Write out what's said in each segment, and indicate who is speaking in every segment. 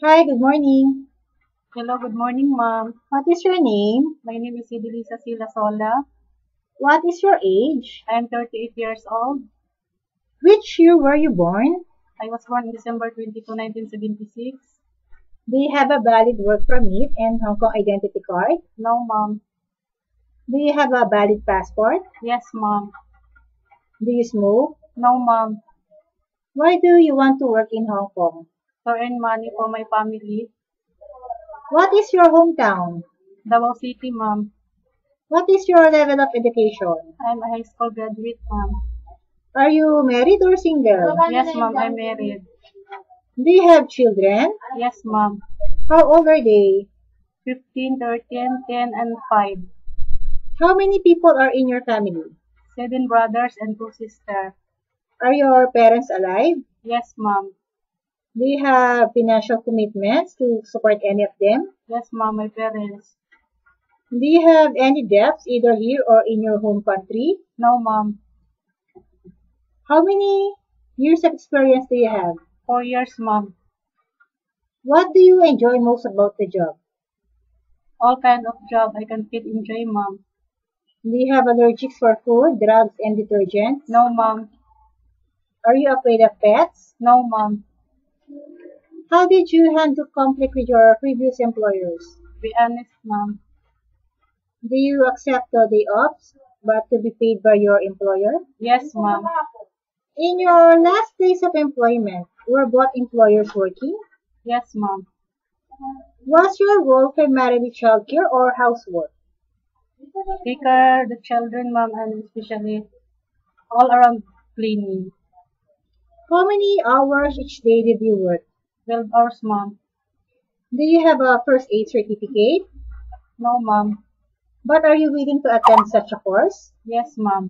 Speaker 1: Hi, good morning.
Speaker 2: Hello, good morning, ma'am.
Speaker 1: What is your name?
Speaker 2: My name is Idilisa Silasola.
Speaker 1: What is your age?
Speaker 2: I am 38 years old.
Speaker 1: Which year were you born?
Speaker 2: I was born December 22, 1976.
Speaker 1: Do you have a valid work permit and Hong Kong identity card?
Speaker 2: No, ma'am.
Speaker 1: Do you have a valid passport?
Speaker 2: Yes, ma'am.
Speaker 1: Do you smoke?
Speaker 2: No, ma'am.
Speaker 1: Why do you want to work in Hong Kong?
Speaker 2: To earn money for my family.
Speaker 1: What is your hometown?
Speaker 2: Davao City, ma'am.
Speaker 1: What is your level of education?
Speaker 2: I am a high school graduate, ma'am.
Speaker 1: Are you married or single?
Speaker 2: Yes, ma'am. I'm married.
Speaker 1: Do you have children?
Speaker 2: Yes, ma'am.
Speaker 1: How old are they?
Speaker 2: 15, 13, 10, and 5.
Speaker 1: How many people are in your family?
Speaker 2: 7 brothers and 2 sisters.
Speaker 1: Are your parents alive?
Speaker 2: Yes, ma'am.
Speaker 1: Do you have financial commitments to support any of them?
Speaker 2: Yes, ma'am. My parents.
Speaker 1: Do you have any debts either here or in your home country?
Speaker 2: No, ma'am.
Speaker 1: How many years of experience do you have?
Speaker 2: 4 years, ma'am.
Speaker 1: What do you enjoy most about the job?
Speaker 2: All kind of job I can fit enjoy, ma'am.
Speaker 1: Do you have allergies for food, drugs, and detergents?
Speaker 2: No, ma'am.
Speaker 1: Are you afraid of pets?
Speaker 2: No, ma'am.
Speaker 1: How did you handle conflict with your previous employers?
Speaker 2: Be honest, ma'am.
Speaker 1: Do you accept the day offs but to be paid by your employer?
Speaker 2: Yes, ma'am.
Speaker 1: In your last days of employment, were both employers working?
Speaker 2: Yes, ma'am.
Speaker 1: Was your role primarily childcare or housework?
Speaker 2: Take care the children, ma'am, and especially all around cleaning.
Speaker 1: How many hours each day did you work?
Speaker 2: 12 hours, ma'am.
Speaker 1: Do you have a first aid certificate?
Speaker 2: No, ma'am.
Speaker 1: But are you willing to attend such a course?
Speaker 2: Yes, ma'am.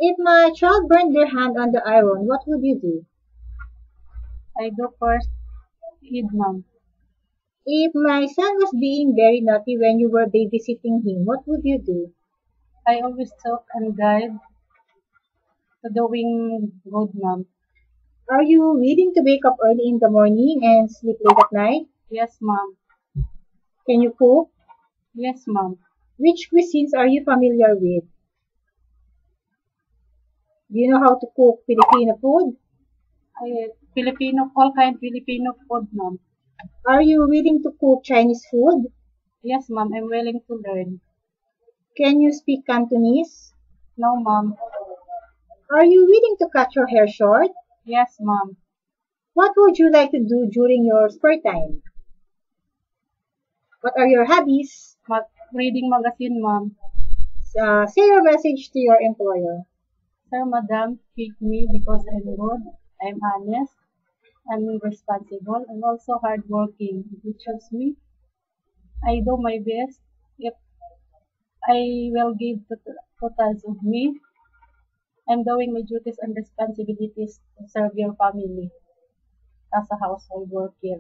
Speaker 1: If my child burned their hand on the iron, what would you do?
Speaker 2: I do first aid, ma'am.
Speaker 1: If my son was being very naughty when you were babysitting him, what would you do?
Speaker 2: I always talk and guide to doing good, ma'am.
Speaker 1: Are you willing to wake up early in the morning and sleep late at night?
Speaker 2: Yes, ma'am.
Speaker 1: Can you cook?
Speaker 2: Yes, ma'am.
Speaker 1: Which cuisines are you familiar with? Do you know how to cook Filipino food?
Speaker 2: All kind Filipino food, ma'am.
Speaker 1: Are you willing to cook Chinese food?
Speaker 2: Yes, ma'am. I'm willing to learn.
Speaker 1: Can you speak Cantonese?
Speaker 2: No, ma'am.
Speaker 1: Are you willing to cut your hair short?
Speaker 2: Yes, ma'am.
Speaker 1: What would you like to do during your spare time? What are your hobbies?
Speaker 2: Reading magazine, ma'am.
Speaker 1: Say your message to your employer.
Speaker 2: Sir, madam, pick me because I'm good, I'm honest, I'm responsible, and also hardworking. If you choose me, I do my best. If I will give totals of me, I'm doing my duties and responsibilities to serve your family as a household worker.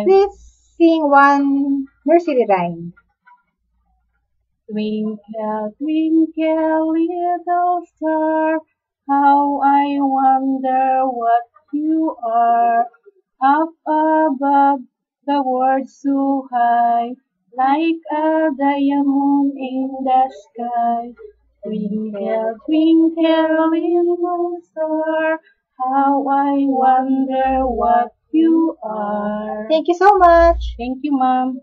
Speaker 1: Please sing one nursery rhyme.
Speaker 2: Twinkle, twinkle, little star, how I wonder what you are. Up above, the world so high, like a diamond in the sky. Twinkle, twinkle, little star, how I wonder what you are.
Speaker 1: Thank you so much.
Speaker 2: Thank you, ma'am.